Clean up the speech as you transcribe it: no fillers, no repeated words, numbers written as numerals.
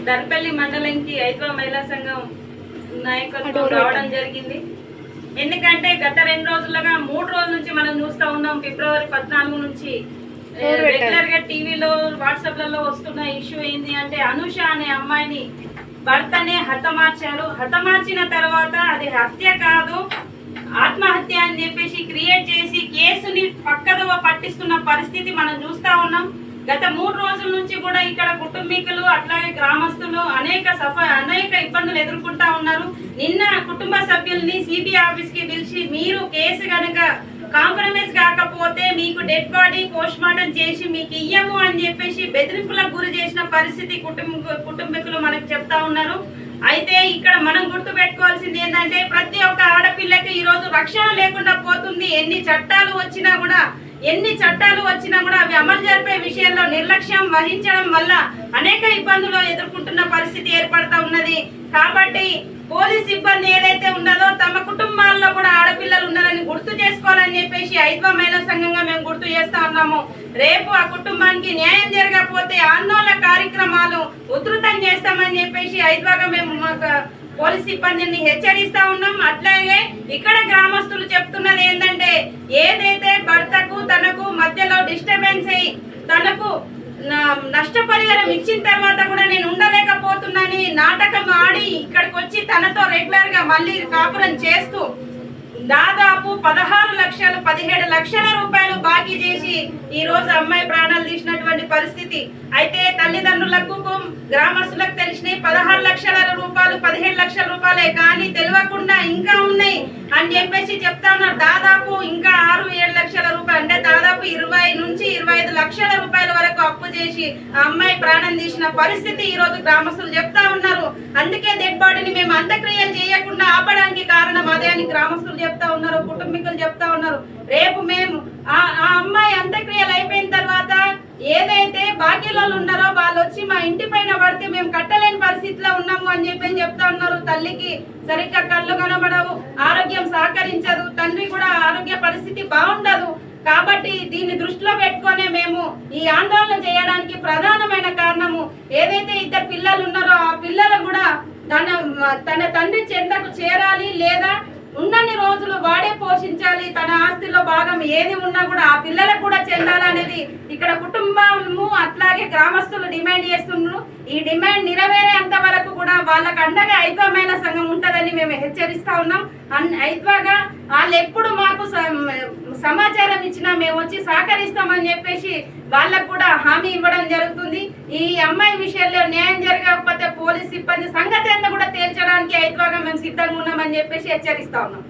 దర్పల్లి మండలంకి ఐద్వా మహిళా సంఘం నాయకత్వం రావడం జరిగింది. ఎందుకంటే గత 2 రోజులుగా 3 రోజుల నుంచి మనం చూస్తూ ఉన్నాం. ఫిబ్రవరి 14 నుంచి రెగ్యులర్ గా టీవీలో వాట్సాప్లలో వస్తున్న ఇష్యూ ఏంది అంటే అనూష అనే అమ్మాయిని భర్తనే హతమార్చారు. హతమార్చిన తర్వాత అది హత్య కాదు ఆత్మహత్య అని చెప్పేసి క్రియేట్ చేసి కేసుని పక్కదోవ పట్టిస్తున్న పరిస్థితి మనం చూస్తా ఉన్నాం. గత 3 రోజుల నుంచి కూడా ఇక్కడ కుటుంబీకులు అట్లాగే గ్రామస్తులు అనేక ఇబ్బందులు ఎదుర్కొంటా ఉన్నారు. నిన్న కుటుంబ సభ్యుల్ని సిబిఐ ఆఫీస్ కి పిలిచి మీరు కేసు కనుక కాంప్రమైజ్ కాకపోతే మీకు డెడ్ బాడీ పోస్ట్ మార్టం చేసి మీకు ఇయ్యము అని చెప్పేసి బెదిరింపులకు గురి చేసిన పరిస్థితి కుటుంబీకులు మనకు చెప్తా ఉన్నారు. అయితే ఇక్కడ మనం గుర్తు పెట్టుకోవాల్సింది ఏంటంటే ప్రతి ఒక్క ఆడపిల్లకి ఈ రోజు రక్షణ లేకుండా పోతుంది. ఎన్ని చట్టాలు వచ్చినా కూడా అవి అమలు జరిపే విషయంలో నిర్లక్ష్యం వహించడం వల్ల అనేక ఇబ్బందులు ఎదుర్కొంటున్న పరిస్థితి ఏర్పడతా ఉన్నది. కాబట్టి పోలీస్ సిబ్బంది ఏదైతే ఉన్నదో తమ కుటుంబాల్లో కూడా ఆడపిల్లలు ఉన్నారని గుర్తు చేసుకోవాలని చెప్పేసి ఐద్వా మహిళా సంఘంగా మేము గుర్తు చేస్తా ఉన్నాము. రేపు ఆ కుటుంబానికి న్యాయం జరగకపోతే ఆందోళన కార్యక్రమాలు ఉధృతం చేస్తామని చెప్పేసి ఐద్వాగా మేము పోలీస్ సిబ్బందిని హెచ్చరిస్తా ఉన్నాం. అట్లాగే ఇక్కడ గ్రామస్తులు చెప్తున్నది ఏంటంటే ఏదైతే భర్తకు తనకు మధ్యలో డిస్టర్బెన్స్ అయ్యి తనకు నష్టపరిహారం ఇచ్చిన తర్వాత కూడా నేను ఉండలేకపోతున్నాని నాటకం ఆడి ఇక్కడికి వచ్చి తనతో రెగ్యులర్ గా మళ్ళీ కాపురం చేస్తూ దాదాపు 16 లక్షలు 17 లక్షల రూపాయలు బాకీ చేసి ఈ రోజు అమ్మాయి ప్రాణాలు తీసినటువంటి పరిస్థితి. అయితే తల్లిదండ్రులకు గ్రామస్తులకు తెలిసినాయి 16 లక్షల రూపాయలు 17 లక్షల రూపాయలే కానీ తెలియకుండా ఇంకా ఉన్నాయి అని చెప్పేసి చెప్తా ఉన్నారు. దాదాపు ఇంకా 6-7 లక్షల రూపాయలు అంటే దాదాపు 20 నుంచి 25 లక్షల రూపాయల వరకు అప్పు చేసి ఆ అమ్మాయి ప్రాణం తీసిన పరిస్థితి ఈ రోజు గ్రామస్తులు చెప్తా ఉన్నారు. అందుకే డెడ్ బాడీని మేము అంత్యక్రియలు చేయకుండా ఆపడానికి కారణం అదే అని గ్రామస్తులు చెప్తా ఉన్నారు, కుటుంబీకులు చెప్తా ఉన్నారు. రేపు మేము ఆ అమ్మాయి అంత్యక్రియలు అయిపోయిన తర్వాత ఏదైతే బాకీలలో ఉన్నారో వాళ్ళు వచ్చి మా ఇంటి పైన పడితే మేము కట్టలేని పరిస్థితిలో ఉన్నాము అని చెప్పి చెప్తా ఉన్నారు. తల్లికి సరిగ్గా కళ్ళు కనబడవు, ఆరోగ్యం సహకరించదు, తండ్రి కూడా ఆరోగ్య పరిస్థితి బాగుండదు. కాబట్టి దీన్ని దృష్టిలో పెట్టుకునే మేము ఈ ఆందోళన చేయడానికి ప్రధానమైన కారణము ఏదైతే 2 పిల్లలు ఉన్నారో ఆ పిల్లలు కూడా తన తండ్రి చెంతకు చేరాలి లేదా ఉన్నన్ని రోజులు వాడే పోషించాలి. తన ఆస్తిలో భాగం ఏది ఉన్నా కూడా ఆ పిల్లలకు కూడా చెందాలనేది ఇక్కడ కుటుంబము అట్లాగే గ్రామస్తులు డిమాండ్ చేస్తున్నారు. ఈ డిమాండ్ నెరవేరేంత వరకు కూడా వాళ్ళకు అండగా ఐద్వా మహిళా సంఘం ఉంటదని మేము హెచ్చరిస్తా ఉన్నాం. ఐద్వాగా వాళ్ళు ఎప్పుడు మాకు సమాచారం ఇచ్చినా మేము వచ్చి సహకరిస్తామని చెప్పేసి వాళ్ళకు కూడా హామీ ఇవ్వడం జరుగుతుంది. ఈ అమ్మాయి విషయంలో న్యాయం జరగకపోతే పోలీస్ సిబ్బంది సంగతి కూడా తేల్చడానికి ఐద్వాగా మేము సిద్ధంగా ఉన్నామని చెప్పేసి హెచ్చరిస్తా ఉన్నాం.